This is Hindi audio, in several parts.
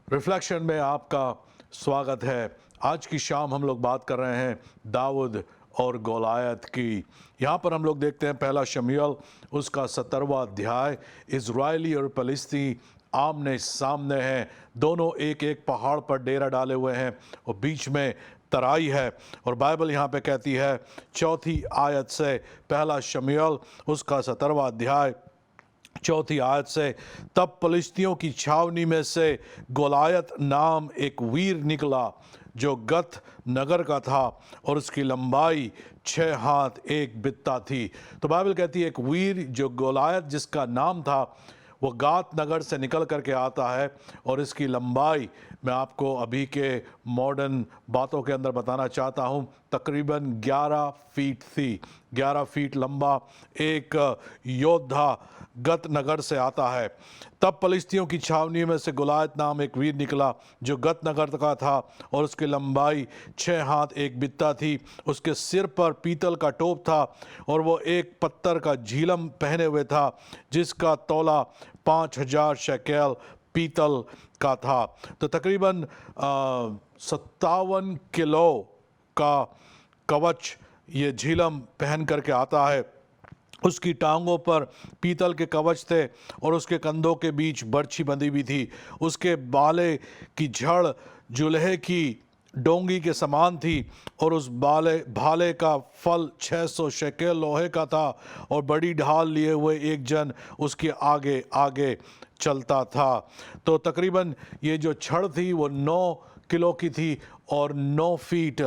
रिफ्लेक्शन में आपका स्वागत है। आज की शाम हम लोग बात कर रहे हैं दाऊद और गोलायत की। यहाँ पर हम लोग देखते हैं पहला शमूएल उसका 17वां अध्याय। इजरायली और फलिस्ती आमने सामने हैं, दोनों एक एक पहाड़ पर डेरा डाले हुए हैं और बीच में तराई है। और बाइबल यहाँ पे कहती है 4 आयत से, पहला शमूएल उसका 17वां अध्याय 4 आयत से, तब फलिस्तियों की छावनी में से गोलायत नाम एक वीर निकला जो गत नगर का था और उसकी लंबाई 6 हाथ 1 बित्ता थी। तो बाइबल कहती है एक वीर जो गोलायत जिसका नाम था वो गात नगर से निकल करके आता है और इसकी लंबाई मैं आपको अभी के मॉडर्न बातों के अंदर बताना चाहता हूँ, तकरीबन 11 फीट थी। 11 फीट लंबा एक योद्धा गत नगर से आता है। तब फलिस्तियों की छावनी में से गोलायत नाम एक वीर निकला जो गत नगर का था और उसकी लंबाई 6 हाथ 1 बित्ता थी। उसके सिर पर पीतल का टोप था और वो एक पत्थर का झिलम पहने हुए था जिसका तौला 5000 शेकेल पीतल का था। तो तकरीबन 57 किलो का कवच ये झिलम पहन करके आता है। उसकी टांगों पर पीतल के कवच थे और उसके कंधों के बीच बर्छी बंधी हुई थी। उसके बाले की जड़ जुल्हे की डोंगी के समान थी और उस भाले का फल 600 शेकेल लोहे का था और बड़ी ढाल लिए हुए एक जन उसके आगे आगे चलता था। तो तकरीबन ये जो छड़ थी वो 9 किलो की थी और 9 फीट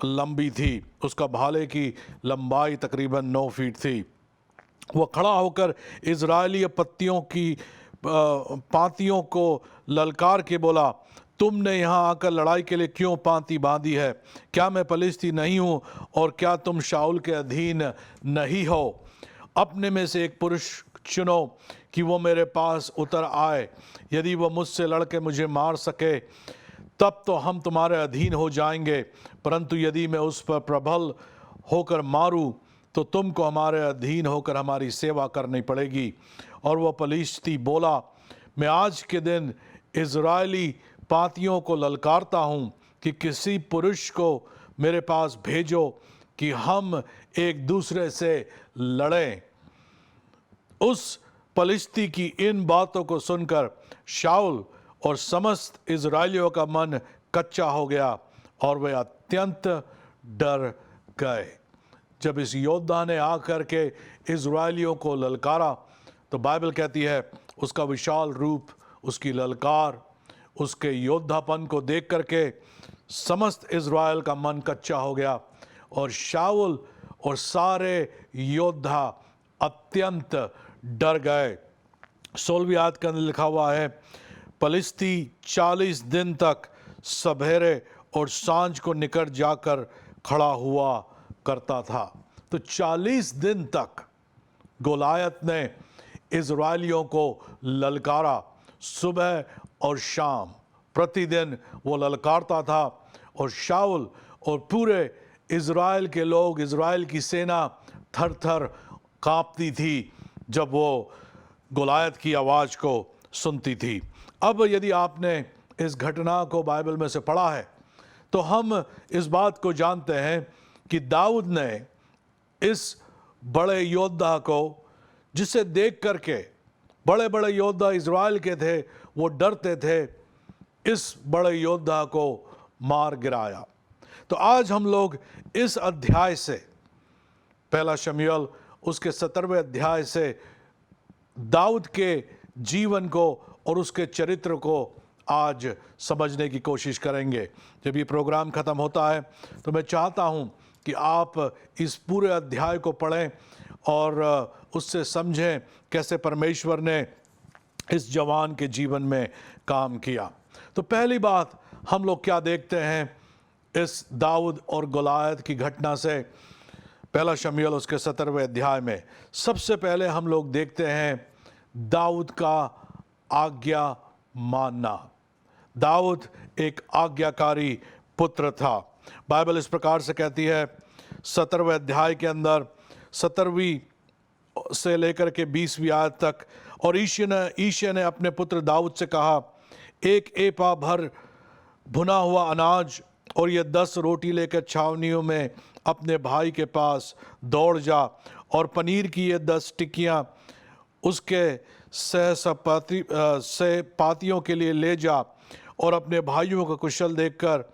लंबी थी। उसका भाले की लंबाई तकरीबन 9 फीट थी। वह खड़ा होकर इजरायली पांतियों को ललकार के बोला, तुमने यहाँ आकर लड़ाई के लिए क्यों पांति बांधी है? क्या मैं फलिस्ती नहीं हूँ और क्या तुम शाऊल के अधीन नहीं हो? अपने में से एक पुरुष चुनो कि वो मेरे पास उतर आए। यदि वह मुझसे लड़के मुझे मार सके तब तो हम तुम्हारे अधीन हो जाएंगे, परंतु यदि मैं उस पर प्रबल होकर मारूं तो तुमको हमारे अधीन होकर हमारी सेवा करनी पड़ेगी। और वह फलिस्ती बोला, मैं आज के दिन इजरायली पातियों को ललकारता हूँ कि किसी पुरुष को मेरे पास भेजो कि हम एक दूसरे से लड़ें। उस फलिस्ती की इन बातों को सुनकर शाऊल और समस्त इजरायलियों का मन कच्चा हो गया और वे अत्यंत डर गए। जब इस योद्धा ने आकर के इजरायलियों को ललकारा तो बाइबल कहती है उसका विशाल रूप, उसकी ललकार, उसके योद्धापन को देख करके समस्त इजराइल का मन कच्चा हो गया और शाऊल और सारे योद्धा अत्यंत डर गए। 16वीं आयत के अंदर लिखा हुआ है, फलिस्ती 40 दिन तक सवेरे और सांझ को निकट जाकर खड़ा हुआ करता था। तो 40 दिन तक गोलायत ने इजरायलियों को ललकारा, सुबह और शाम प्रतिदिन वो ललकारता था और शाऊल और पूरे इजराइल के लोग, इजराइल की सेना थर थर कांपती थी जब वो गोलायत की आवाज़ को सुनती थी। अब यदि आपने इस घटना को बाइबल में से पढ़ा है तो हम इस बात को जानते हैं कि दाऊद ने इस बड़े योद्धा को, जिसे देख करके बड़े बड़े योद्धा इजराइल के थे वो डरते थे, इस बड़े योद्धा को मार गिराया। तो आज हम लोग इस अध्याय से, पहला शमूएल उसके 17वें अध्याय से दाऊद के जीवन को और उसके चरित्र को आज समझने की कोशिश करेंगे। जब ये प्रोग्राम ख़त्म होता है तो मैं चाहता हूँ कि आप इस पूरे अध्याय को पढ़ें और उससे समझें कैसे परमेश्वर ने इस जवान के जीवन में काम किया। तो पहली बात हम लोग क्या देखते हैं इस दाऊद और गोलायत की घटना से, पहला शमूएल उसके 17वें अध्याय में? सबसे पहले हम लोग देखते हैं दाऊद का आज्ञा मानना। दाऊद एक आज्ञाकारी पुत्र था। बाइबल इस प्रकार से कहती है 17वें अध्याय के अंदर 17वीं से लेकर के 20वीं आयत तक, और ईशे ने अपने पुत्र दाऊद से कहा, एक एपा भर भुना हुआ अनाज और ये 10 रोटी लेकर छावनियों में अपने भाई के पास दौड़ जा, और पनीर की ये 10 टिक्कियाँ उसके सहपातियों के लिए ले जा, और अपने भाइयों का कुशल देखकर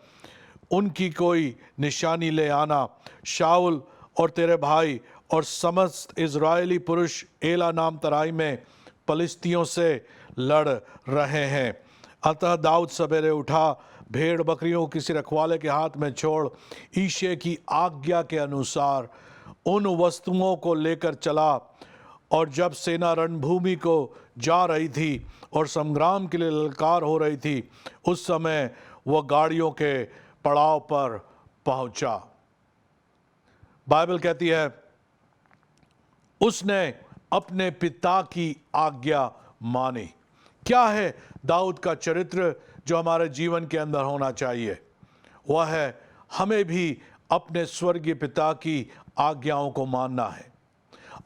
उनकी कोई निशानी ले आना। शाऊल और तेरे भाई और समस्त इज़राइली पुरुष एला नाम तराई में पलिश्तियों से लड़ रहे हैं। अतः दाऊद सवेरे उठा, भेड़ बकरियों किसी रखवाले के हाथ में छोड़ ईशे की आज्ञा के अनुसार उन वस्तुओं को लेकर चला, और जब सेना रणभूमि को जा रही थी और संग्राम के लिए ललकार हो रही थी, उस समय वह गाड़ियों के पड़ाव पर पहुंचा। बाइबल कहती है उसने अपने पिता की आज्ञा मानी। क्या है दाऊद का चरित्र जो हमारे जीवन के अंदर होना चाहिए? वह है हमें भी अपने स्वर्गीय पिता की आज्ञाओं को मानना है।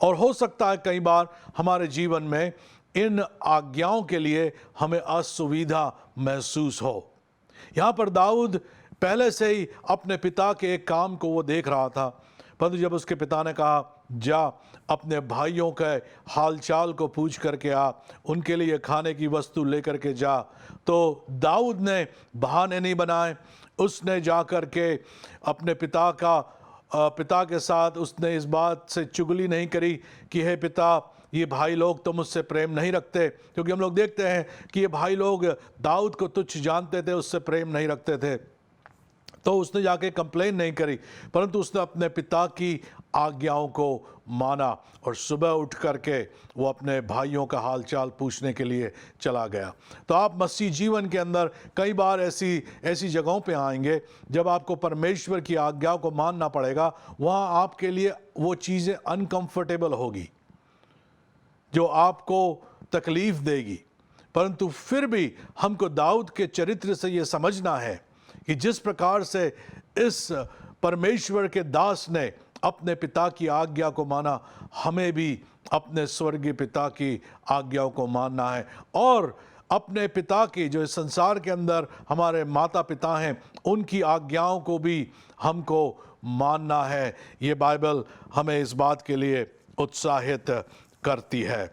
और हो सकता है कई बार हमारे जीवन में इन आज्ञाओं के लिए हमें असुविधा महसूस हो। यहाँ पर दाऊद पहले से ही अपने पिता के एक काम को वो देख रहा था, परंतु जब उसके पिता ने कहा जा अपने भाइयों के हालचाल को पूछ करके आ, उनके लिए खाने की वस्तु लेकर के जा, तो दाऊद ने बहाने नहीं बनाए। उसने जा कर के अपने पिता के साथ उसने इस बात से चुगली नहीं करी कि हे पिता, ये भाई लोग तो मुझसे प्रेम नहीं रखते, क्योंकि हम लोग देखते हैं कि ये भाई लोग दाऊद को तुच्छ जानते थे, उससे प्रेम नहीं रखते थे। तो उसने जाके कंप्लेन नहीं करी, परंतु उसने अपने पिता की आज्ञाओं को माना, और सुबह उठ करके वो अपने भाइयों का हालचाल पूछने के लिए चला गया। तो आप मसीह जीवन के अंदर कई बार ऐसी जगहों पे आएंगे जब आपको परमेश्वर की आज्ञाओं को मानना पड़ेगा। वहाँ आपके लिए वो चीज़ें अनकंफर्टेबल होगी जो आपको तकलीफ देगी, परंतु फिर भी हमको दाऊद के चरित्र से ये समझना है कि जिस प्रकार से इस परमेश्वर के दास ने अपने पिता की आज्ञा को माना, हमें भी अपने स्वर्गीय पिता की आज्ञाओं को मानना है, और अपने पिता की जो इस संसार के अंदर हमारे माता पिता हैं उनकी आज्ञाओं को भी हमको मानना है। ये बाइबल हमें इस बात के लिए उत्साहित करती है।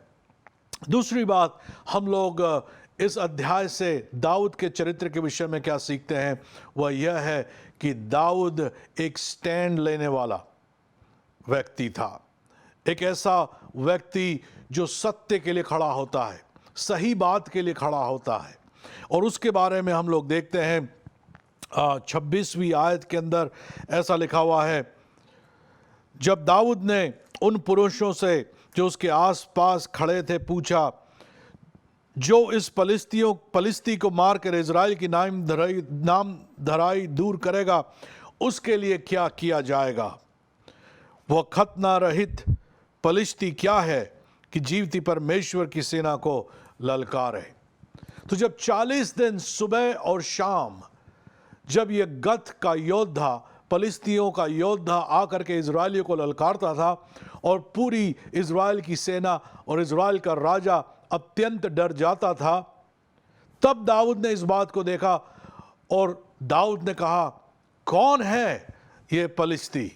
दूसरी बात, हम लोग इस अध्याय से दाऊद के चरित्र के विषय में क्या सीखते हैं, वह यह है कि दाऊद एक स्टैंड लेने वाला व्यक्ति था। एक ऐसा व्यक्ति जो सत्य के लिए खड़ा होता है, सही बात के लिए खड़ा होता है। और उसके बारे में हम लोग देखते हैं 26वीं आयत के अंदर ऐसा लिखा हुआ है, जब दाऊद ने उन पुरुषों से जो उसके आसपास खड़े थे पूछा, जो इस पलिश्ती को मारकर इज़राइल की नाम धराई दूर करेगा, उसके लिए क्या किया जाएगा? वह खतना रहित पलिश्ती क्या है कि जीवती परमेश्वर की सेना को ललकारे। तो जब 40 दिन सुबह और शाम जब ये गत का योद्धा, पलिश्तियों का योद्धा आकर के इज़राइलियों को ललकारता था और पूरी इज़राइल की सेना और इज़राइल का राजा अत्यंत डर जाता था, तब दाऊद ने इस बात को देखा और दाऊद ने कहा, कौन है ये पलिश्ती,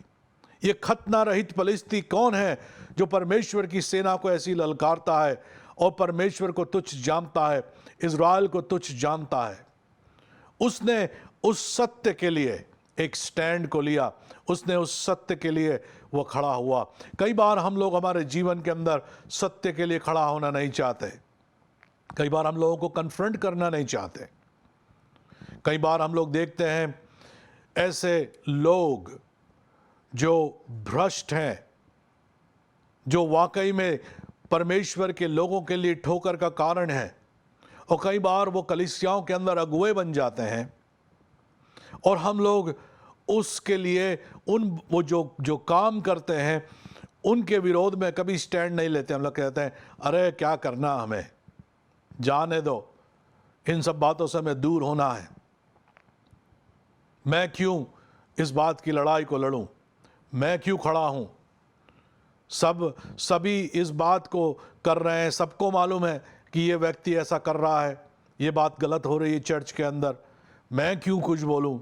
ये खतना रहित पलिश्ती कौन है जो परमेश्वर की सेना को ऐसी ललकारता है और परमेश्वर को तुच्छ जानता है, इज़राइल को तुच्छ जानता है। उसने उस सत्य के लिए एक स्टैंड को लिया, उसने उस सत्य के लिए वो खड़ा हुआ। कई बार हम लोग हमारे जीवन के अंदर सत्य के लिए खड़ा होना नहीं चाहते, कई बार हम लोगों को कन्फ्रंट करना नहीं चाहते। कई बार हम लोग देखते हैं ऐसे लोग जो भ्रष्ट हैं, जो वाकई में परमेश्वर के लोगों के लिए ठोकर का कारण है, और कई बार वो कलीसियाओं के अंदर अगुवे बन जाते हैं, और हम लोग उसके लिए वो जो काम करते हैं उनके विरोध में कभी स्टैंड नहीं लेते। हम लोग कहते हैं अरे क्या करना, हमें जाने दो, इन सब बातों से हमें दूर होना है, मैं क्यों इस बात की लड़ाई को लड़ूं, मैं क्यों खड़ा हूं, सभी इस बात को कर रहे हैं, सबको मालूम है कि ये व्यक्ति ऐसा कर रहा है, ये बात गलत हो रही है चर्च के अंदर, मैं क्यों कुछ बोलूं,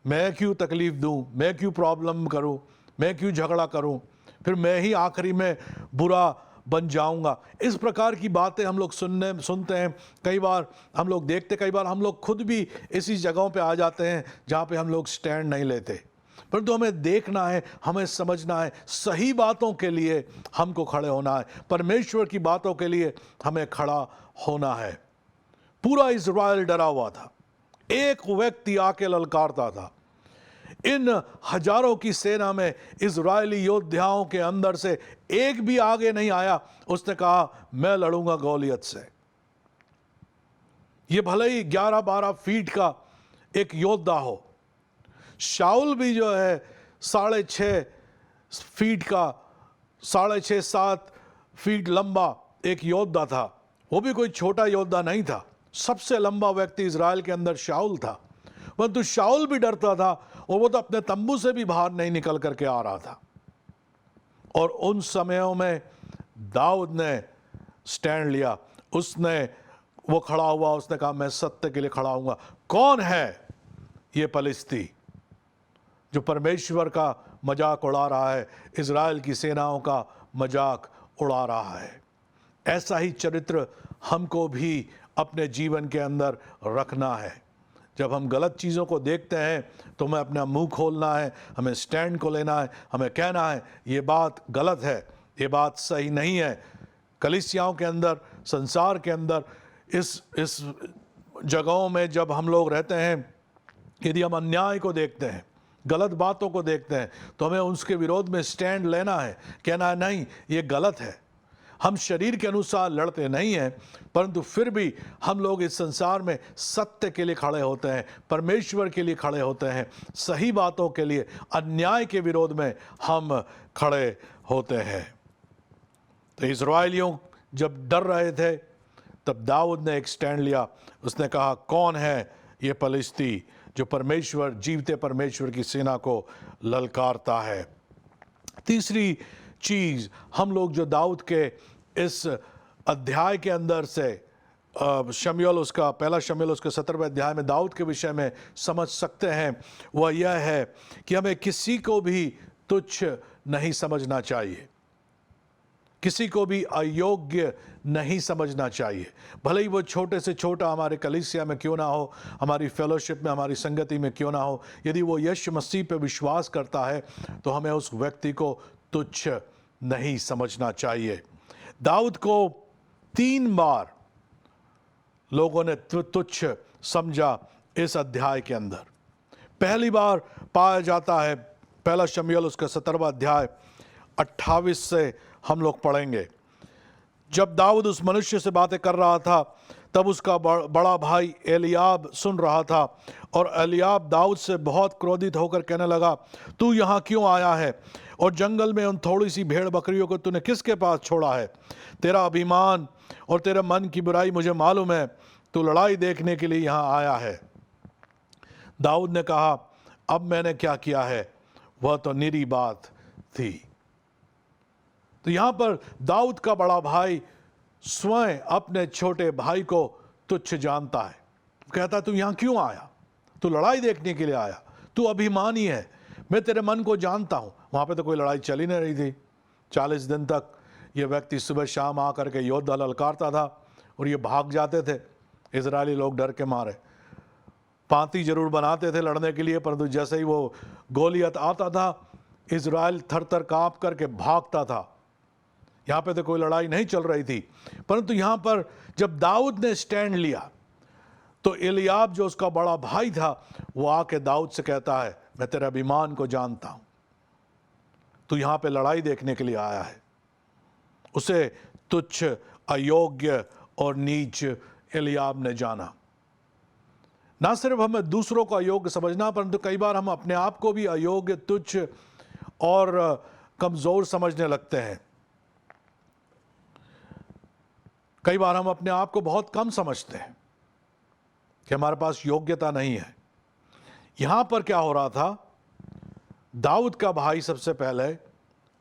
मैं क्यों तकलीफ दूं, मैं क्यों प्रॉब्लम करूं, मैं क्यों झगड़ा करूं, फिर मैं ही आखिरी में बुरा बन जाऊंगा। इस प्रकार की बातें हम लोग सुनते हैं, कई बार हम लोग देखते, कई बार हम लोग खुद भी इसी जगहों पे आ जाते हैं जहाँ पे हम लोग स्टैंड नहीं लेते। परंतु हमें देखना है, हमें समझना है, सही बातों के लिए हमको खड़े होना है, परमेश्वर की बातों के लिए हमें खड़ा होना है। पूरा इज़राइल डरा हुआ था, एक व्यक्ति आके ललकारता था। इन हजारों की सेना में इजरायली योद्धाओं के अंदर से एक भी आगे नहीं आया। उसने कहा मैं लड़ूंगा गोलियत से। ये भले ही 11-12 फीट का एक योद्धा हो, शाऊल भी जो है 6.5 फीट का, 6.5-7 फीट लंबा एक योद्धा था। वो भी कोई छोटा योद्धा नहीं था, सबसे लंबा व्यक्ति इजराइल के अंदर शाऊल था। परंतु शाऊल भी डरता था और वो तो अपने तंबू से भी बाहर नहीं निकल करके आ रहा था। और उन समयों में दाऊद ने स्टैंड लिया, वो खड़ा हुआ, उसने कहा मैं सत्य के लिए खड़ा हूंगा। कौन है ये पलिश्ती जो परमेश्वर का मजाक उड़ा रहा है, इजराइल की सेनाओं का मजाक उड़ा रहा है? ऐसा ही चरित्र हमको भी अपने जीवन के अंदर रखना है। जब हम गलत चीज़ों को देखते हैं तो हमें अपना मुंह खोलना है, हमें स्टैंड को लेना है, हमें कहना है ये बात गलत है, ये बात सही नहीं है। कलीसियाओं के अंदर, संसार के अंदर, इस जगहों में जब हम लोग रहते हैं, यदि हम अन्याय को देखते हैं, गलत बातों को देखते हैं, तो हमें उसके विरोध में स्टैंड लेना है, कहना है नहीं ये गलत है। हम शरीर के अनुसार लड़ते नहीं हैं, परंतु फिर भी हम लोग इस संसार में सत्य के लिए खड़े होते हैं, परमेश्वर के लिए खड़े होते हैं, सही बातों के लिए, अन्याय के विरोध में हम खड़े होते हैं। तो इस्राएलियों जब डर रहे थे तब दाऊद ने एक स्टैंड लिया। उसने कहा कौन है ये पलिश्ती जो परमेश्वर, जीवते परमेश्वर की सेना को ललकारता है। तीसरी चीज हम लोग जो दाऊद के इस अध्याय के अंदर से शमूएल उसका पहला शमूएल उसके 17वें अध्याय में दाऊद के विषय में समझ सकते हैं, वह यह है कि हमें किसी को भी तुच्छ नहीं समझना चाहिए, किसी को भी अयोग्य नहीं समझना चाहिए। भले ही वो छोटे से छोटा हमारे कलीसिया में क्यों ना हो, हमारी फेलोशिप में, हमारी संगति में क्यों ना हो, यदि वो यीशु मसीह पे विश्वास करता है तो हमें उस व्यक्ति को तुच्छ नहीं समझना चाहिए। दाऊद को 3 बार लोगों ने तुच्छ समझा इस अध्याय के अंदर। पहली बार पाया जाता है, पहला शमूएल उसका 17वां अध्याय 28 से हम लोग पढ़ेंगे। जब दाऊद उस मनुष्य से बातें कर रहा था तब उसका बड़ा भाई एलियाब सुन रहा था, और एलियाब दाऊद से बहुत क्रोधित होकर कहने लगा, तू यहाँ क्यों आया है, और जंगल में उन थोड़ी सी भेड़ बकरियों को तूने किसके पास छोड़ा है? तेरा अभिमान और तेरे मन की बुराई मुझे मालूम है, तू लड़ाई देखने के लिए यहाँ आया है। दाऊद ने कहा, अब मैंने क्या किया है, वह तो निरी बात थी। तो यहाँ पर दाऊद का बड़ा भाई स्वयं अपने छोटे भाई को तुच्छ जानता है। कहता तू यहाँ क्यों आया, तू लड़ाई देखने के लिए आया, तू अभिमानी है, मैं तेरे मन को जानता हूँ। वहाँ पे तो कोई लड़ाई चल ही नहीं रही थी। 40 दिन तक ये व्यक्ति सुबह शाम आकर के योद्धा ललकारता था और ये भाग जाते थे। इजरायली लोग डर के मारे पांति जरूर बनाते थे लड़ने के लिए, परंतु जैसे ही वो गोलियत आता था इजराइल थर थर काँप करके भागता था। यहाँ पे तो कोई लड़ाई नहीं चल रही थी, परंतु यहाँ पर जब दाऊद ने स्टैंड लिया तो एलियाब जो उसका बड़ा भाई था वो आके दाऊद से कहता है, मैं तेरे अभिमान को जानता हूं, तू यहाँ पे लड़ाई देखने के लिए आया है। उसे तुच्छ, अयोग्य और नीच एलियाब ने जाना। ना सिर्फ हमें दूसरों को अयोग्य समझना, परंतु कई बार हम अपने आप को भी अयोग्य, तुच्छ और कमजोर समझने लगते हैं। कई बार हम अपने आप को बहुत कम समझते हैं कि हमारे पास योग्यता नहीं है। यहां पर क्या हो रहा था, दाऊद का भाई सबसे पहले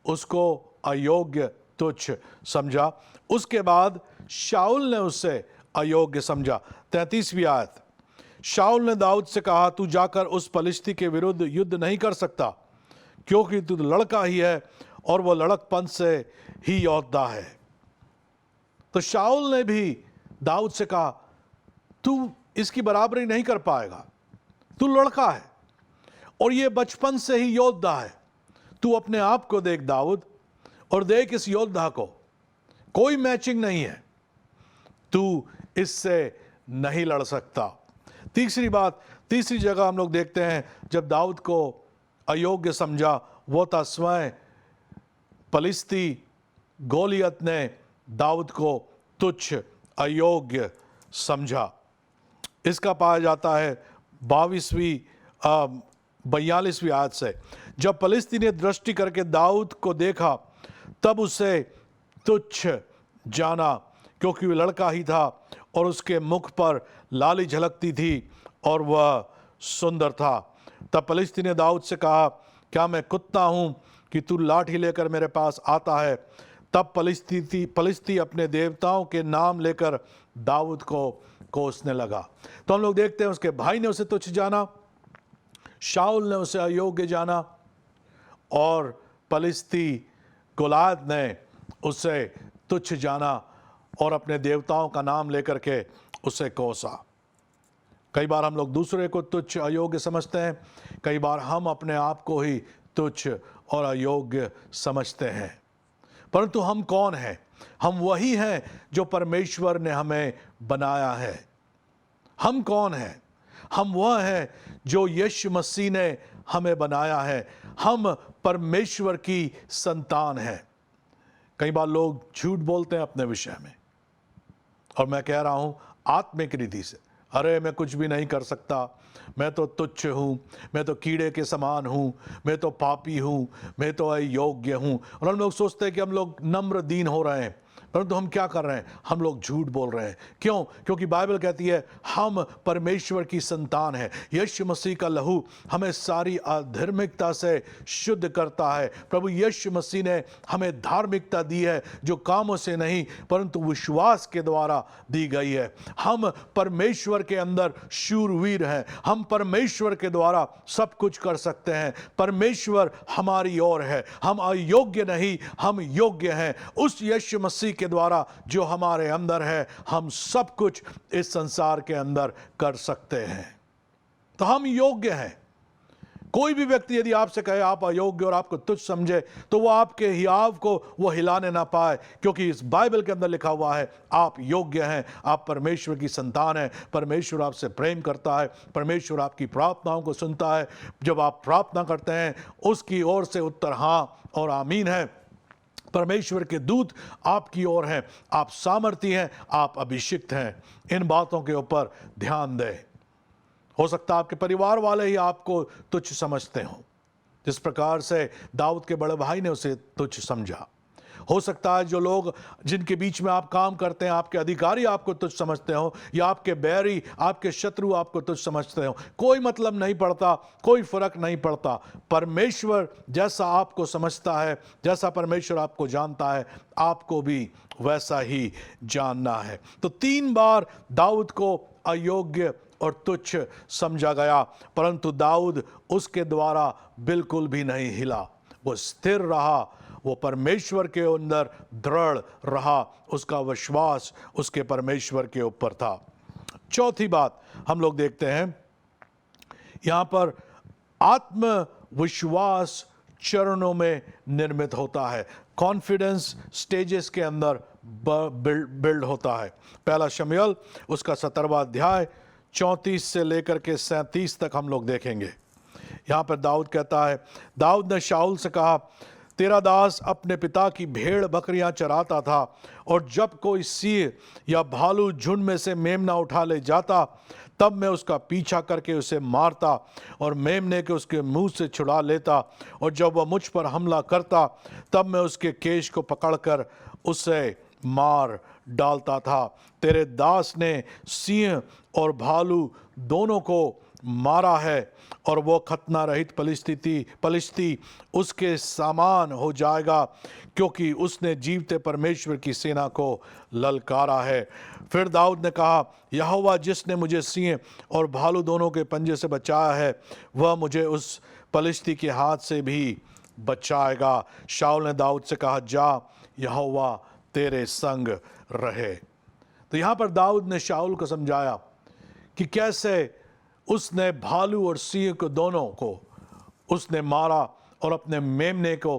उसको अयोग्य, तुच्छ समझा। उसके बाद शाऊल ने उससे अयोग्य समझा। 33वीं आयत, शाऊल ने दाऊद से कहा, तू जाकर उस पलिश्ती के विरुद्ध युद्ध नहीं कर सकता, क्योंकि तू लड़का ही है और वह लड़कपन से ही योद्धा है। तो शाऊल ने भी दाऊद से कहा, तू इसकी बराबरी नहीं कर पाएगा, तू लड़का है और ये बचपन से ही योद्धा है। तू अपने आप को देख दाऊद, और देख इस योद्धा को, कोई मैचिंग नहीं है, तू इससे नहीं लड़ सकता। तीसरी बात, तीसरी जगह हम लोग देखते हैं जब दाऊद को अयोग्य समझा, वो था स्वयं पलिश्ती गोलियत ने दाऊद को तुच्छ अयोग्य समझा। इसका पाया जाता है 42वीं आयत से, जब पलिश्ती ने दृष्टि करके दाऊद को देखा तब उसे तुच्छ जाना, क्योंकि वह लड़का ही था और उसके मुख पर लाली झलकती थी और वह सुंदर था। तब पलिश्ती ने दाऊद से कहा, क्या मैं कुत्ता हूं कि तू लाठी लेकर मेरे पास आता है? तब पलिश्ती अपने देवताओं के नाम लेकर दाऊद को कोसने लगा। तो हम लोग देखते हैं उसके भाई ने उसे तुच्छ जाना, शाऊल ने उसे अयोग्य जाना, और पलिश्ती गोलियत ने उसे तुच्छ जाना और अपने देवताओं का नाम लेकर के उसे कोसा। कई बार हम लोग दूसरे को तुच्छ अयोग्य समझते हैं, कई बार हम अपने आप को ही तुच्छ और अयोग्य समझते हैं। परंतु हम कौन हैं? हम वही हैं जो परमेश्वर ने हमें बनाया है। हम कौन हैं? हम वह हैं जो यीशु मसीह ने हमें बनाया है। हम परमेश्वर की संतान हैं। कई बार लोग झूठ बोलते हैं अपने विषय में, और मैं कह रहा हूं आत्मिक रीति से, अरे मैं कुछ भी नहीं कर सकता, मैं तो तुच्छ हूँ, मैं तो कीड़े के समान हूँ, मैं तो पापी हूँ, मैं तो अयोग्य हूँ। और हम लोग सोचते हैं कि हम लोग नम्र दीन हो रहे हैं, परंतु हम क्या कर रहे हैं? हम लोग झूठ बोल रहे हैं। क्यों? क्योंकि बाइबल कहती है हम परमेश्वर की संतान हैं। यीशु मसीह का लहू हमें सारी अधार्मिकता से शुद्ध करता है। प्रभु यीशु मसीह ने हमें धार्मिकता दी है जो कामों से नहीं परंतु विश्वास के द्वारा दी गई है। हम परमेश्वर के अंदर शूरवीर हैं। हम परमेश्वर के द्वारा सब कुछ कर सकते हैं। परमेश्वर हमारी ओर है। हम अयोग्य नहीं, हम योग्य हैं। उस यीशु मसीह के द्वारा जो हमारे अंदर है, हम सब कुछ इस संसार के अंदर कर सकते हैं। तो हम योग्य हैं। कोई भी व्यक्ति यदि आपसे कहे आप अयोग्य और आपको तुच्छ समझे, तो वो आपके हियाव को वो हिलाने ना पाए, क्योंकि इस बाइबल के अंदर लिखा हुआ है आप योग्य हैं, आप परमेश्वर की संतान हैं। परमेश्वर आपसे प्रेम करता है, परमेश्वर आपकी प्रार्थनाओं को सुनता है। जब आप प्रार्थना करते हैं उसकी ओर से उत्तर हाँ और आमीन है। परमेश्वर के दूत आपकी ओर हैं, आप सामर्थी हैं, आप अभिषिक्त हैं। इन बातों के ऊपर ध्यान दें। हो सकता है आपके परिवार वाले ही आपको तुच्छ समझते हों, जिस प्रकार से दाऊद के बड़े भाई ने उसे तुच्छ समझा। हो सकता है जो लोग जिनके बीच में आप काम करते हैं, आपके अधिकारी आपको तुच्छ समझते हो, या आपके बैरी, आपके शत्रु आपको तुच्छ समझते हो। कोई मतलब नहीं पड़ता, कोई फर्क नहीं पड़ता। परमेश्वर जैसा आपको समझता है, जैसा परमेश्वर आपको जानता है, आपको भी वैसा ही जानना है। तो 3 बार दाऊद को अयोग्य और तुच्छ समझा गया, परंतु दाऊद उसके द्वारा बिल्कुल भी नहीं हिला। वो स्थिर रहा, वो परमेश्वर के अंदर दृढ़ रहा, उसका विश्वास उसके परमेश्वर के ऊपर था। चौथी बात हम लोग देखते हैं यहां पर, आत्मविश्वास चरणों में निर्मित होता है। कॉन्फिडेंस स्टेजेस के अंदर बिल्ड होता है। पहला शमूएल उसका 17वां अध्याय 34 से लेकर के 37 तक हम लोग देखेंगे। यहां पर दाऊद कहता है, दाऊद ने शाऊल से कहा, तेरा दास अपने पिता की भेड़ बकरियां चराता था, और जब कोई सिंह या भालू झुंड में से मेमना उठा ले जाता, तब मैं उसका पीछा करके उसे मारता और मेमने के उसके मुंह से छुड़ा लेता, और जब वह मुझ पर हमला करता तब मैं उसके केश को पकड़कर उसे मार डालता था। तेरे दास ने सिंह और भालू दोनों को मारा है और वो खतना रहित पलिश्ती उसके सामान हो जाएगा, क्योंकि उसने जीवते परमेश्वर की सेना को ललकारा है। फिर दाऊद ने कहा, यहोवा जिसने मुझे सिंह और भालू दोनों के पंजे से बचाया है, वह मुझे उस पलिश्ती के हाथ से भी बचाएगा। शाऊल ने दाऊद से कहा, जा, यहोवा तेरे संग रहे। तो यहाँ पर दाऊद ने शाऊल को समझाया कि कैसे उसने भालू और सिंह को दोनों को उसने मारा और अपने मेमने को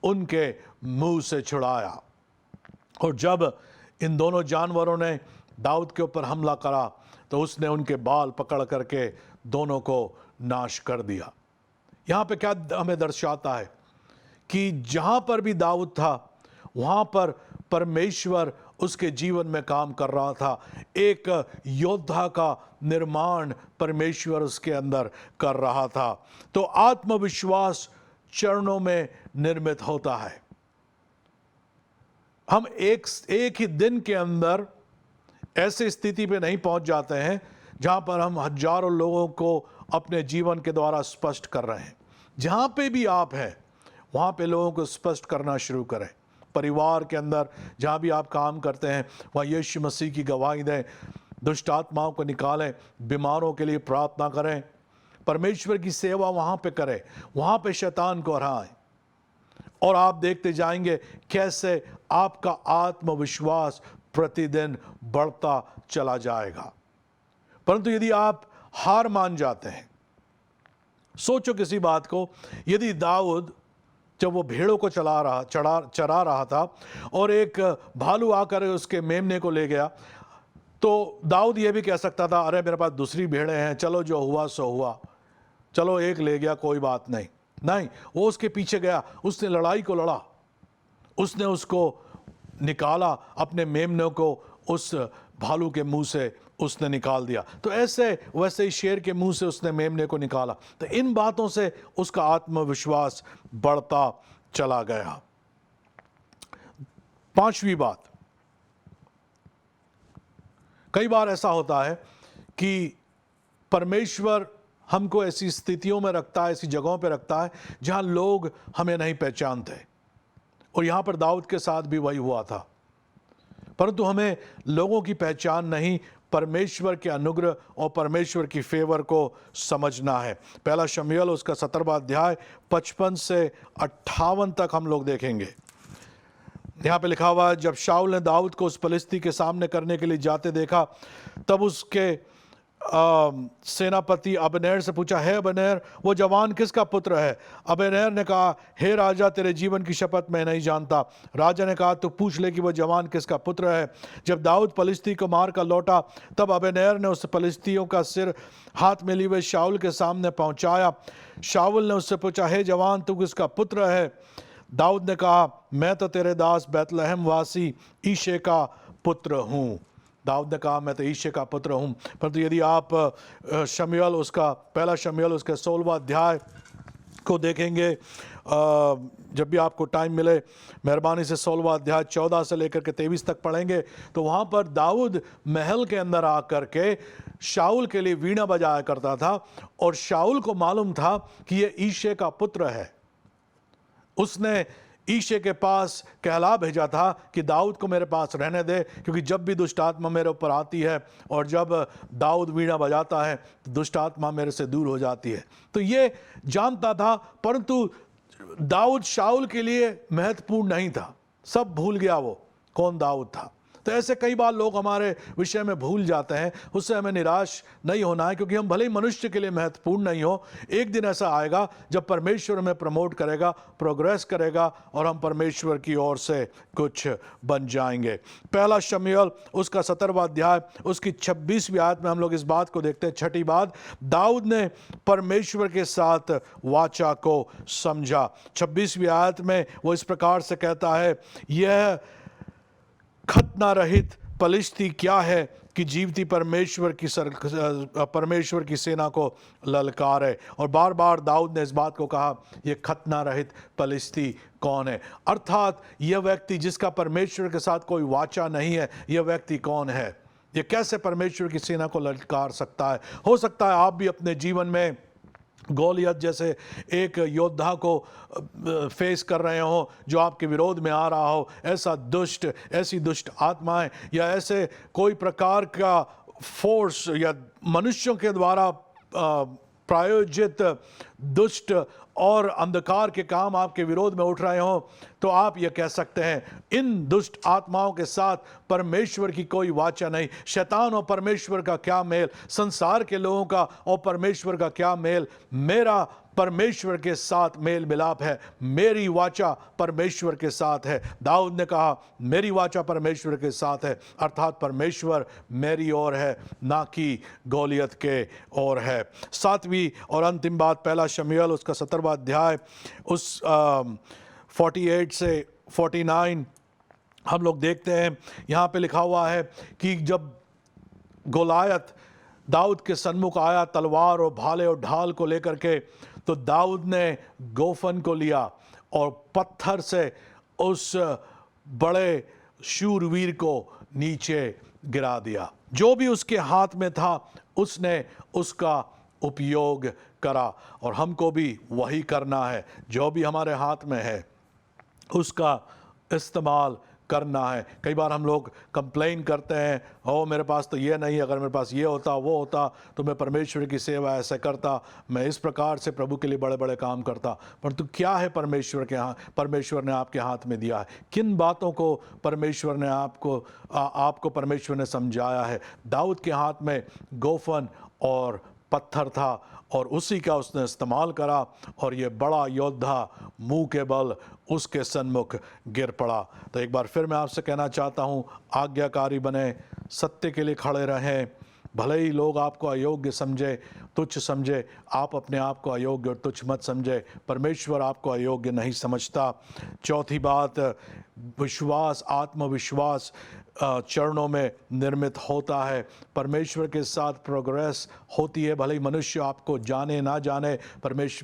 उनके मुंह से छुड़ाया। और जब इन दोनों जानवरों ने दाऊद के ऊपर हमला करा तो उसने उनके बाल पकड़ करके दोनों को नाश कर दिया। यहाँ पे क्या हमें दर्शाता है कि जहाँ पर भी दाऊद था वहाँ पर परमेश्वर उसके जीवन में काम कर रहा था। एक योद्धा का निर्माण परमेश्वर उसके अंदर कर रहा था। तो आत्मविश्वास चरणों में निर्मित होता है। हम एक ही दिन के अंदर ऐसे स्थिति पे नहीं पहुंच जाते हैं जहां पर हम हजारों लोगों को अपने जीवन के द्वारा स्पष्ट कर रहे हैं। जहां पे भी आप हैं वहां पे लोगों को स्पष्ट करना शुरू करें। परिवार के अंदर जहां भी आप काम करते हैं वहां यीशु मसीह की गवाही दें, दुष्ट आत्माओं को निकालें, बीमारों के लिए प्रार्थना करें, परमेश्वर की सेवा वहां पे करें, वहां पे शैतान को हराएं। और आप देखते जाएंगे कैसे आपका आत्मविश्वास प्रतिदिन बढ़ता चला जाएगा। परंतु यदि आप हार मान जाते हैं, सोचो किसी बात को, यदि दाऊद जब वो भेड़ों को चरा रहा था और एक भालू आकर उसके मेमने को ले गया, तो दाऊद ये भी कह सकता था, अरे मेरे पास दूसरी भेड़ें हैं, चलो जो हुआ सो हुआ, चलो एक ले गया कोई बात नहीं। नहीं, वो उसके पीछे गया, उसने लड़ाई को लड़ा, उसने उसको निकाला, अपने मेमने को उस भालू के मुंह से उसने निकाल दिया। तो ऐसे वैसे ही शेर के मुंह से उसने मेमने को निकाला। तो इन बातों से उसका आत्मविश्वास बढ़ता चला गया। पांचवी बात, कई बार ऐसा होता है कि परमेश्वर हमको ऐसी स्थितियों में रखता है, ऐसी जगहों पर रखता है जहां लोग हमें नहीं पहचानते। और यहां पर दाऊद के साथ भी वही हुआ था। परंतु हमें लोगों की पहचान नहीं, परमेश्वर के अनुग्रह और परमेश्वर की फेवर को समझना है। पहला शमूएल उसका 17वां अध्याय 55 से 58 तक हम लोग देखेंगे। यहाँ पे लिखा हुआ है, जब शाऊल ने दाऊद को उस पलिश्ती के सामने करने के लिए जाते देखा, तब उसके सेनापति अबनेर से पूछा, हे अबनेर, वो जवान किसका पुत्र है? अबनेर ने कहा, हे राजा, तेरे जीवन की शपथ मैं नहीं जानता। राजा ने कहा, तू पूछ ले कि वो जवान किसका पुत्र है। जब दाऊद पलिश्ती को मार कर लौटा, तब अबनेर ने उस पलिश्तियों का सिर हाथ में लिए हुए शाऊल के सामने पहुंचाया। शाऊल ने उससे पूछा, हे जवान, तू किसका पुत्र है? दाऊद ने कहा, मैं तो तेरे दास बैतलहम वासी ईशे का पुत्र हूँ। दाऊद ने कहा, मैं तो ईशे का पुत्र हूँ। परंतु यदि आप शमूएल उसका पहला शमूएल उसके 16वां अध्याय को देखेंगे, जब भी आपको टाइम मिले मेहरबानी से 16वां अध्याय 14 से लेकर के 23 तक पढ़ेंगे, तो वहाँ पर दाऊद महल के अंदर आकर के शाऊल के लिए वीणा बजाया करता था। और शाऊल को मालूम था कि ये ईशे का पुत्र है। उसने ईशे के पास कहला भेजा था कि दाऊद को मेरे पास रहने दे, क्योंकि जब भी दुष्ट आत्मा मेरे ऊपर आती है और जब दाऊद वीणा बजाता है तो दुष्ट आत्मा मेरे से दूर हो जाती है। तो ये जानता था, परंतु दाऊद शाऊल के लिए महत्वपूर्ण नहीं था। सब भूल गया वो कौन दाऊद था। तो ऐसे कई बार लोग हमारे विषय में भूल जाते हैं। उससे हमें निराश नहीं होना है, क्योंकि हम भले ही मनुष्य के लिए महत्वपूर्ण नहीं हो, एक दिन ऐसा आएगा जब परमेश्वर हमें प्रमोट करेगा, प्रोग्रेस करेगा और हम परमेश्वर की ओर से कुछ बन जाएंगे। पहला शमूएल उसका 17वां अध्याय उसकी 26वीं आयत में हम लोग इस बात को देखते हैं। छठी बात, दाऊद ने परमेश्वर के साथ वाचा को समझा। 26वीं आयत में वो इस प्रकार से कहता है, यह खतना रहित पलिश्ती क्या है कि जीवती परमेश्वर की सेना को ललकारे। और बार बार दाऊद ने इस बात को कहा, यह खतना रहित पलिश्ती कौन है? अर्थात यह व्यक्ति जिसका परमेश्वर के साथ कोई वाचा नहीं है, यह व्यक्ति कौन है? ये कैसे परमेश्वर की सेना को ललकार सकता है? हो सकता है आप भी अपने जीवन में गोलियत जैसे एक योद्धा को फेस कर रहे हो जो आपके विरोध में आ रहा हो। ऐसी दुष्ट आत्माएं या ऐसे कोई प्रकार का फोर्स या मनुष्यों के द्वारा प्रायोजित दुष्ट और अंधकार के काम आपके विरोध में उठ रहे हो, तो आप ये कह सकते हैं इन दुष्ट आत्माओं के साथ परमेश्वर की कोई वाचा नहीं। शैतान और परमेश्वर का क्या मेल, संसार के लोगों का और परमेश्वर का क्या मेल। मेरा परमेश्वर के साथ मेल मिलाप है, मेरी वाचा परमेश्वर के साथ है। दाऊद ने कहा मेरी वाचा परमेश्वर के साथ है, अर्थात परमेश्वर मेरी ओर है, ना कि गोलियत के ओर है। सातवीं और अंतिम बात, पहला शमूएल उसका 17वां अध्याय उस 48 से 49 हम लोग देखते हैं। यहाँ पे लिखा हुआ है कि जब गोलायत दाऊद के सन्मुख आया तलवार और भाले और ढाल को लेकर के, तो दाऊद ने गोफन को लिया और पत्थर से उस बड़े शूरवीर को नीचे गिरा दिया। जो भी उसके हाथ में था उसने उसका उपयोग करा, और हमको भी वही करना है। जो भी हमारे हाथ में है उसका इस्तेमाल करना है। कई बार हम लोग कंप्लेन करते हैं, ओ मेरे पास तो ये नहीं, अगर मेरे पास ये होता वो होता तो मैं परमेश्वर की सेवा ऐसे करता, मैं इस प्रकार से प्रभु के लिए बड़े बड़े काम करता। परंतु क्या है परमेश्वर ने आपके हाथ में दिया है? किन बातों को परमेश्वर ने आपको परमेश्वर ने समझाया है? दाऊद के हाथ में गोफन और पत्थर था और उसी का उसने इस्तेमाल करा, और ये बड़ा योद्धा मुंह के बल उसके सन्मुख गिर पड़ा। तो एक बार फिर मैं आपसे कहना चाहता हूँ, आज्ञाकारी बने, सत्य के लिए खड़े रहें। भले ही लोग आपको अयोग्य समझे, तुच्छ समझे, आप अपने आप को अयोग्य और तुच्छ मत समझे। परमेश्वर आपको अयोग्य नहीं समझता। चौथी बात, विश्वास, आत्मविश्वास चरणों में निर्मित होता है। परमेश्वर के साथ प्रोग्रेस होती है, भले ही मनुष्य आपको जाने ना जाने,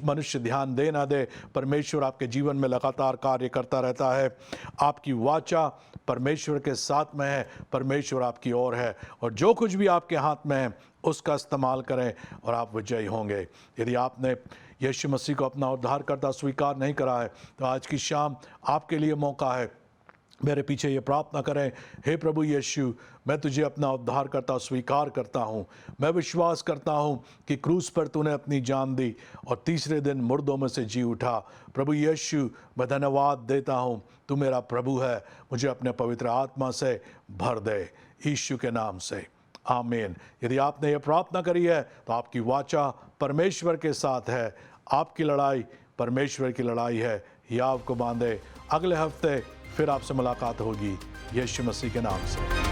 मनुष्य ध्यान दे ना दे, परमेश्वर आपके जीवन में लगातार कार्य करता रहता है। आपकी वाचा परमेश्वर के साथ में है, परमेश्वर आपकी ओर है, और जो कुछ भी आपके हाथ में है उसका इस्तेमाल करें और आप विजयी होंगे। यदि आपने यीशु मसीह को अपना उद्धारकर्ता स्वीकार नहीं करा है, तो आज की शाम आपके लिए मौका है। मेरे पीछे ये प्रार्थना करें, हे प्रभु यीशु, मैं तुझे अपना उद्धारकर्ता स्वीकार करता हूँ। मैं विश्वास करता हूँ कि क्रूस पर तूने अपनी जान दी और तीसरे दिन मुर्दों में से जी उठा। प्रभु यीशु, मैं धन्यवाद देता हूँ, तू मेरा प्रभु है। मुझे अपने पवित्र आत्मा से भर दे, यीशु के नाम से, आमीन। यदि आपने ये प्रार्थना करी है तो आपकी वाचा परमेश्वर के साथ है, आपकी लड़ाई परमेश्वर की लड़ाई है। यह आपको बांधे। अगले हफ्ते फिर आपसे मुलाकात होगी, यीशु मसीह के नाम से।